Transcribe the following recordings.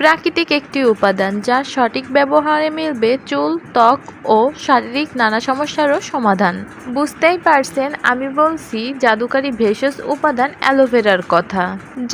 প্রাকৃতিক একটি উপাদান যা সঠিক ব্যবহারে মিলবে চুল, ত্বক ও শারীরিক নানা সমস্যারও সমাধান। বুঝতেই পারছেন আমি বলছি জাদুকারী ভেষজ উপাদান অ্যালোভেরার কথা।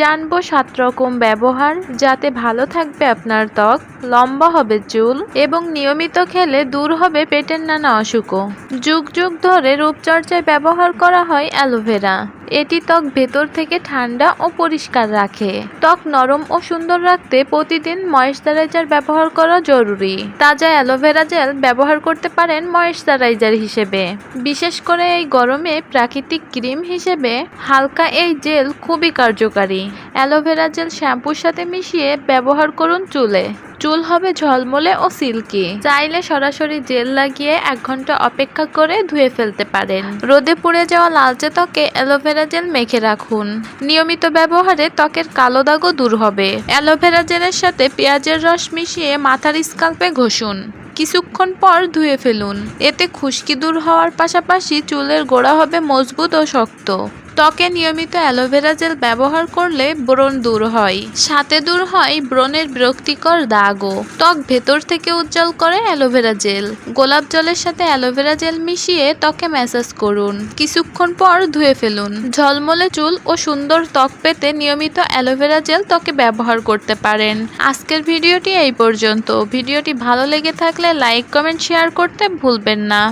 জানবো 7 রকম ব্যবহার যাতে ভালো থাকবে আপনার ত্বক, লম্বা হবে চুল এবং নিয়মিত খেলে দূর হবে পেটের নানা অসুখও। যুগ যুগ ধরে রূপচর্চায় ব্যবহার করা হয় অ্যালোভেরা। এটি ত্বক ভেতর থেকে ঠান্ডা ও পরিষ্কার রাখে। ত্বক নরম ও সুন্দর রাখতে প্রতিদিন ময়েশ্চারাইজার ব্যবহার করা জরুরি। তাজা অ্যালোভেরা জেল ব্যবহার করতে পারেন ময়েশ্চারাইজার হিসেবে। বিশেষ করে এই গরমে প্রাকৃতিক ক্রিম হিসেবে হালকা এই জেল খুবই কার্যকারী। অ্যালোভেরা জেল শ্যাম্পুর সাথে মিশিয়ে ব্যবহার করুন চুলে। চুল হবে ঝলমলে ও সিল্কি। চাইলে সরাসরি জেল লাগিয়ে 1 ঘন্টা অপেক্ষা করে ধুয়ে ফেলতে পারেন। রোদে পুড়ে যাওয়া লালচে ত্বকে অ্যালোভেরা জেল মেখে রাখুন। নিয়মিত ব্যবহারে ত্বকের কালো দাগও দূর হবে। অ্যালোভেরা জেলের সাথে পেঁয়াজের রস মিশিয়ে মাথার স্কাল্পে ঘষুন। কিছুক্ষণ পর ধুয়ে ফেলুন। এতে খুশকি দূর হওয়ার পাশাপাশি চুলের গোড়া হবে মজবুত ও শক্ত। ত্বকে নিয়মিত অ্যালোভেরা জেল ব্যবহার করলে ব্রণ দূর হয়, সাথে দূর হয় ব্রণের বিরক্তিকর দাগও। ত্বক ভেতর থেকে উজ্জ্বল করে অ্যালোভেরা জেল। গোলাপ জলের সাথে অ্যালোভেরা জেল মিশিয়ে ত্বকে ম্যাসাজ করুন। কিছুক্ষণ পর ধুয়ে ফেলুন। ঝলমলে চুল ও সুন্দর ত্বক পেতে নিয়মিত অ্যালোভেরা জেল ত্বকে ব্যবহার করতে পারেন। আজকের ভিডিওটি এই পর্যন্ত। ভিডিওটি ভালো লেগে থাকলে লাইক, কমেন্ট, শেয়ার করতে ভুলবেন না।